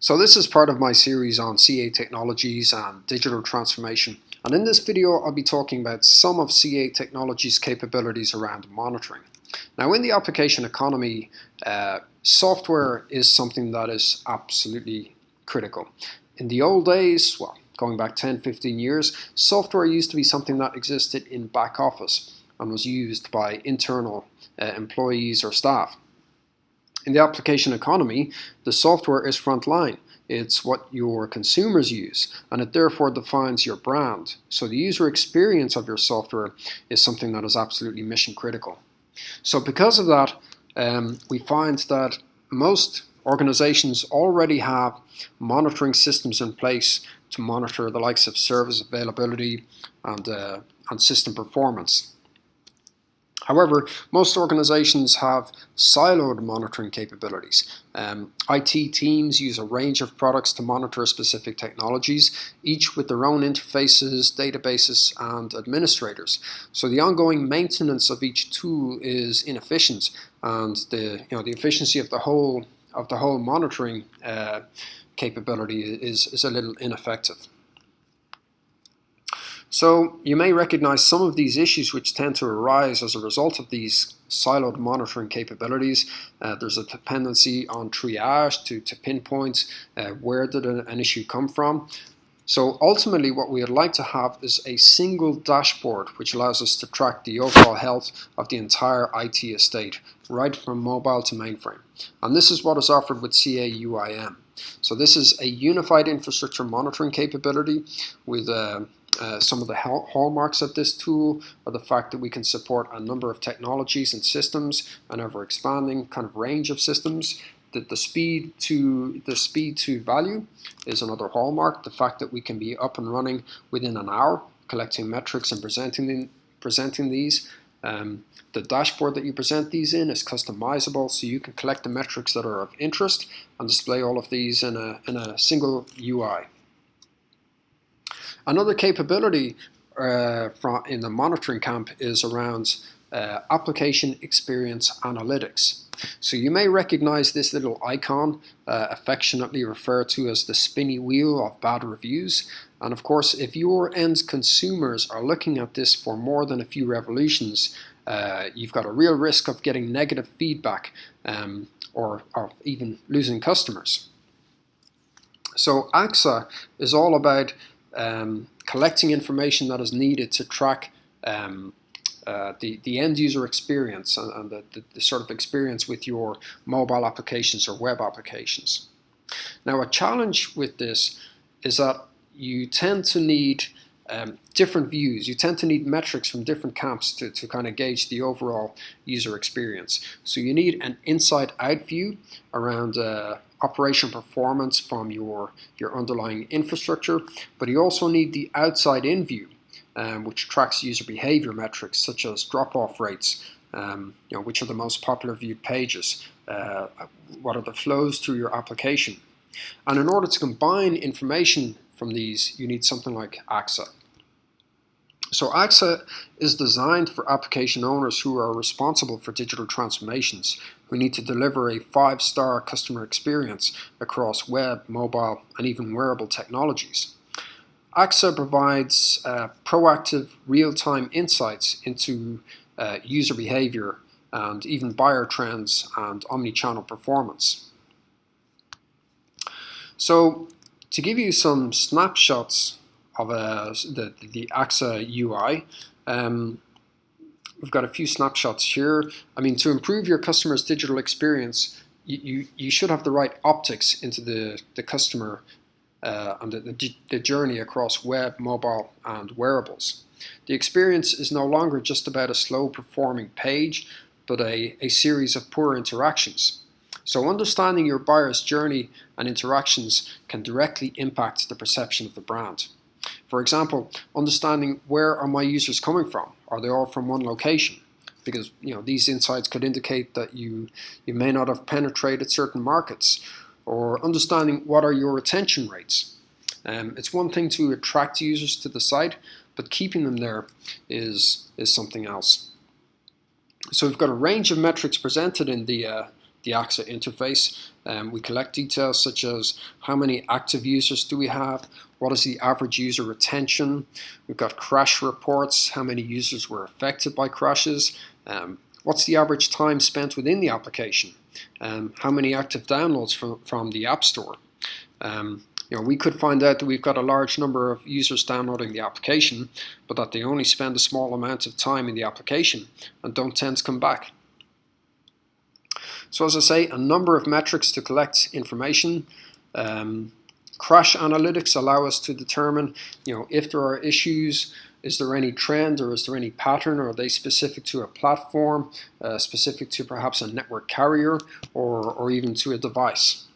So this is part of my series on CA technologies and digital transformation. And in this video, I'll be talking about some of CA technologies' capabilities around monitoring. Now, in the application economy, software is something that is absolutely critical. In the old days, well, going back 10, 15 years, software used to be something that existed in back office and was used by internal employees or staff. In the application economy, the software is frontline. It's what your consumers use, and it therefore defines your brand. So the user experience of your software is something that is absolutely mission critical. So because of that, we find that most organizations already have monitoring systems in place to monitor the likes of service availability and system performance. However, most organizations have siloed monitoring capabilities. IT teams use a range of products to monitor specific technologies, each with their own interfaces, databases, and administrators. So the ongoing maintenance of each tool is inefficient, and the efficiency of the whole monitoring capability is a little ineffective. So you may recognize some of these issues which tend to arise as a result of these siloed monitoring capabilities. There's a dependency on triage to pinpoint where did an issue come from. So ultimately what we would like to have is a single dashboard which allows us to track the overall health of the entire IT estate, right from mobile to mainframe. And this is what is offered with CA-UIM. So this is a unified infrastructure monitoring capability with some of the hallmarks of this tool are the fact that we can support a number of technologies and systems, an ever-expanding kind of range of systems. That the speed to value is another hallmark. The fact that we can be up and running within an hour, collecting metrics and presenting these. The dashboard that you present these in is customizable, so you can collect the metrics that are of interest and display all of these in a single UI. Another capability in the monitoring camp is around application experience analytics. So you may recognize this little icon, affectionately referred to as the spinny wheel of bad reviews. And of course, if your end consumers are looking at this for more than a few revolutions, you've got a real risk of getting negative feedback or even losing customers. So AXA is all about collecting information that is needed to track the end user experience and the sort of experience with your mobile applications or web applications. Now, a challenge with this is that you tend to need different views. You tend to need metrics from different camps to kind of gauge the overall user experience. So you need an inside-out view around operation performance from your underlying infrastructure, but you also need the outside-in view, which tracks user behavior metrics such as drop-off rates, which are the most popular viewed pages, what are the flows through your application. And in order to combine information from these, you need something like AXA. So AXA is designed for application owners who are responsible for digital transformations, who need to deliver a 5-star customer experience across web, mobile, and even wearable technologies. AXA provides proactive real-time insights into user behavior and even buyer trends and omni-channel performance. So to give you some snapshots of the AXA UI, we've got a few snapshots here. I mean, to improve your customer's digital experience, you should have the right optics into the customer and the journey across web, mobile, and wearables. The experience is no longer just about a slow performing page, but a series of poor interactions. So understanding your buyer's journey and interactions can directly impact the perception of the brand. For example, understanding where are my users coming from? Are they all from one location? Because these insights could indicate that you may not have penetrated certain markets. Or understanding what are your retention rates. It's one thing to attract users to the site, but keeping them there is something else. So we've got a range of metrics presented in the the AXA interface. We collect details such as how many active users do we have, what is the average user retention, we've got crash reports, how many users were affected by crashes, what's the average time spent within the application, how many active downloads from the App Store. We could find out that we've got a large number of users downloading the application, but that they only spend a small amount of time in the application and don't tend to come back. So as I say, a number of metrics to collect information. Crash analytics allow us to determine, if there are issues, is there any trend or is there any pattern, or are they specific to a platform, specific to perhaps a network carrier, or even to a device.